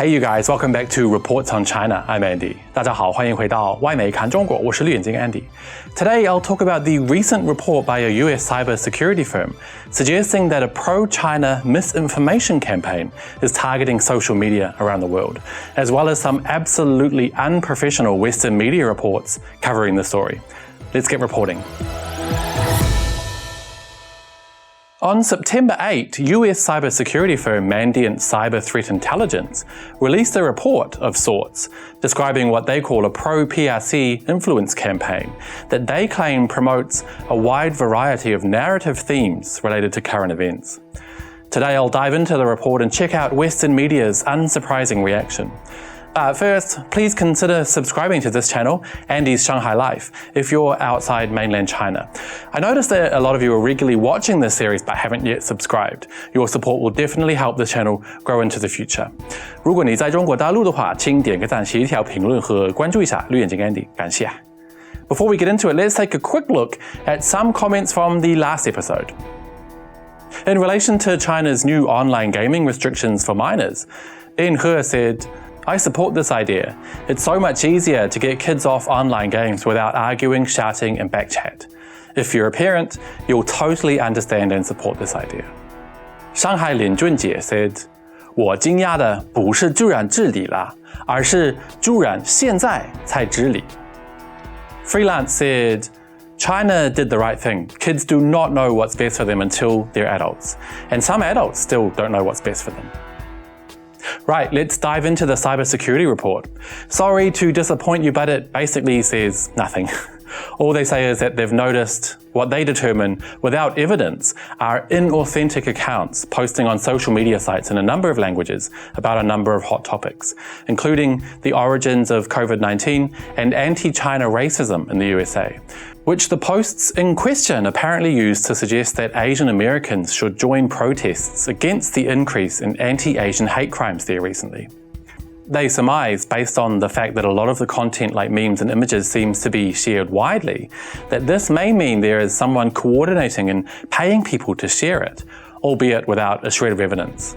Hey you guys, welcome back to Reports on China. I'm Andy. 大家好，欢迎回到外媒看中国，我是绿眼睛 Andy. Today I'll talk about the recent report by a US cybersecurity firm suggesting that a pro-China misinformation campaign is targeting social media around the world, as well as some absolutely unprofessional Western media reports covering the story. Let's get reporting. On September 8, US cybersecurity firm Mandiant Cyber Threat Intelligence released a report of sorts describing what they call a pro-PRC influence campaign that they claim promotes a wide variety of narrative themes related to current events. Today I'll dive into the report and check out Western media's unsurprising reaction. First, please consider subscribing to this channel, Andy's Shanghai Life, if you're outside mainland China. I noticed that a lot of you are regularly watching this series but haven't yet subscribed. Your support will definitely help this channel grow into the future. 如果你在中国大陆的话，请点个赞、写一条评论和关注一下绿眼睛 Andy， 感谢。Before we get into it, let's take a quick look at some comments from the last episode. In relation to China's new online gaming restrictions for minors, Ben He said, I support this idea. It's so much easier to get kids off online games without arguing, shouting, and backchat. If you're a parent, you'll totally understand and support this idea. Shanghai Lin Junjie said, 我惊讶的不是居然治理了，而是居然现在才治理。Freelance said, China did the right thing. Kids do not know what's best for them until they're adults. And some adults still don't know what's best for them. Right, let's dive into the cybersecurity report. Sorry to disappoint you, but it basically says nothing. All they say is that they've noticed what they determine without evidence are inauthentic accounts posting on social media sites in a number of languages about a number of hot topics, including the origins of COVID-19 and anti-China racism in the USA, which the posts in question apparently used to suggest that Asian Americans should join protests against the increase in anti-Asian hate crimes there recently. They surmise, based on the fact that a lot of the content like memes and images seems to be shared widely, that this may mean there is someone coordinating and paying people to share it, albeit without a shred of evidence.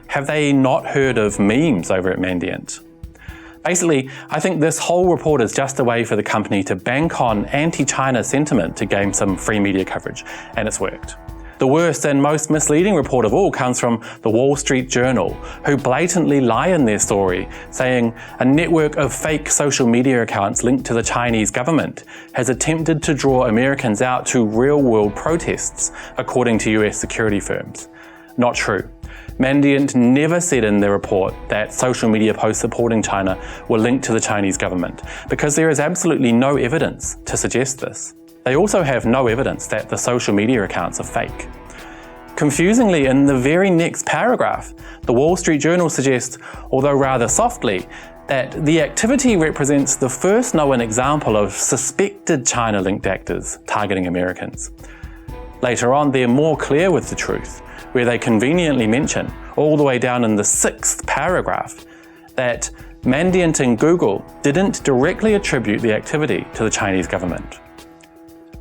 Have they not heard of memes over at Mandiant? Basically, I think this whole report is just a way for the company to bank on anti-China sentiment to gain some free media coverage, and it's worked. The worst and most misleading report of all comes from the Wall Street Journal, who blatantly lie in their story, saying a network of fake social media accounts linked to the Chinese government has attempted to draw Americans out to real-world protests, according to US security firms. Not true. Mandiant never said in their report that social media posts supporting China were linked to the Chinese government, because there is absolutely no evidence to suggest this. They also have no evidence that the social media accounts are fake. Confusingly, in the very next paragraph, the Wall Street Journal suggests, although rather softly, that the activity represents the first known example of suspected China-linked actors targeting Americans. Later on, they're more clear with the truth, where they conveniently mention, all the way down in the 6th paragraph, that Mandiant and Google didn't directly attribute the activity to the Chinese government.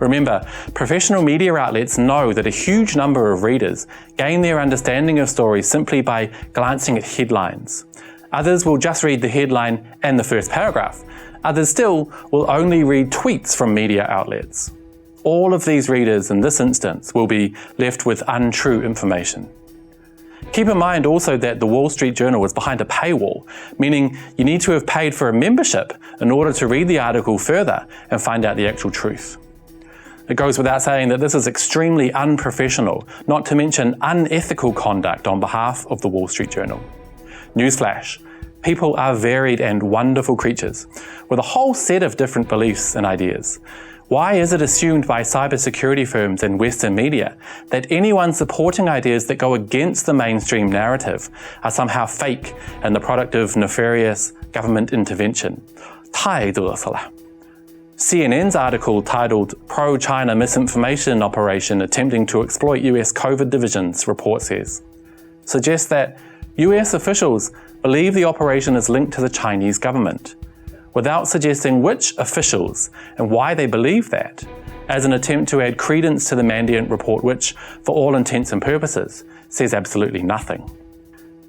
Remember, professional media outlets know that a huge number of readers gain their understanding of stories simply by glancing at headlines. Others will just read the headline and the first paragraph. Others still will only read tweets from media outlets. All of these readers in this instance will be left with untrue information. Keep in mind also that the Wall Street Journal is behind a paywall, meaning you need to have paid for a membership in order to read the article further and find out the actual truth. It goes without saying that this is extremely unprofessional, not to mention unethical conduct on behalf of the Wall Street Journal. Newsflash, people are varied and wonderful creatures, with a whole set of different beliefs and ideas. Why is it assumed by cybersecurity firms and Western media that anyone supporting ideas that go against the mainstream narrative are somehow fake and the product of nefarious government intervention? 太嘚瑟了。CNN's article titled Pro-China Misinformation Operation Attempting to Exploit US COVID Divisions report says, suggests that US officials believe the operation is linked to the Chinese government, without suggesting which officials and why they believe that, as an attempt to add credence to the Mandiant report which, for all intents and purposes, says absolutely nothing.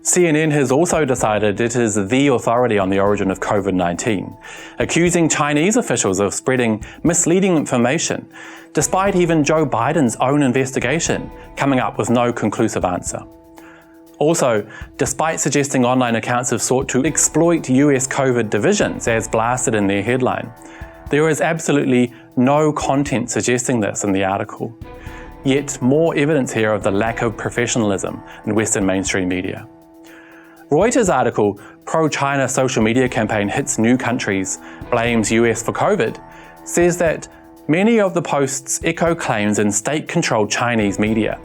CNN has also decided it is the authority on the origin of COVID-19, accusing Chinese officials of spreading misleading information, despite even Joe Biden's own investigation coming up with no conclusive answer. Also, despite suggesting online accounts have sought to exploit US COVID divisions as blasted in their headline, there is absolutely no content suggesting this in the article. Yet more evidence here of the lack of professionalism in Western mainstream media. Reuters article, Pro-China Social Media Campaign Hits New Countries, Blames US for COVID, says that many of the posts echo claims in state-controlled Chinese media,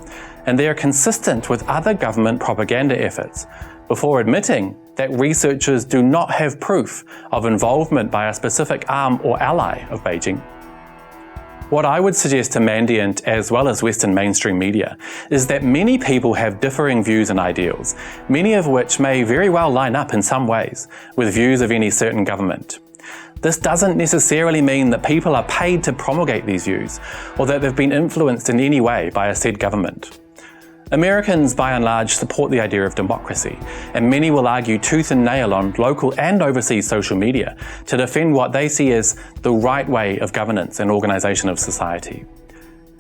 and they are consistent with other government propaganda efforts, before admitting that researchers do not have proof of involvement by a specific arm or ally of Beijing. What I would suggest to Mandiant, as well as Western mainstream media, is that many people have differing views and ideals, many of which may very well line up in some ways with views of any certain government. This doesn't necessarily mean that people are paid to promulgate these views, or that they've been influenced in any way by a said government. Americans, by and large, support the idea of democracy, and many will argue tooth and nail on local and overseas social media to defend what they see as the right way of governance and organisation of society.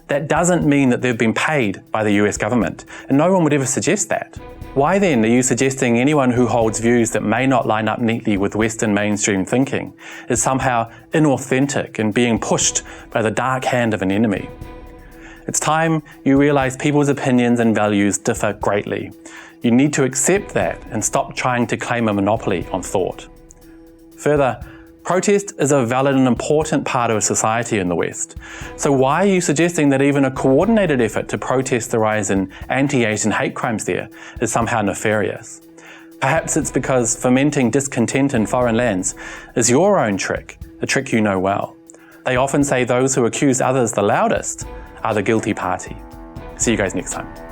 That doesn't mean that they've been paid by the US government, and no one would ever suggest that. Why then are you suggesting anyone who holds views that may not line up neatly with Western mainstream thinking is somehow inauthentic and being pushed by the dark hand of an enemy? It's time you realise people's opinions and values differ greatly. You need to accept that and stop trying to claim a monopoly on thought. Further, protest is a valid and important part of society in the West. So why are you suggesting that even a coordinated effort to protest the rise in anti-Asian hate crimes there is somehow nefarious? Perhaps it's because fomenting discontent in foreign lands is your own trick, a trick you know well. They often say those who accuse others the loudest are the guilty party. See you guys next time.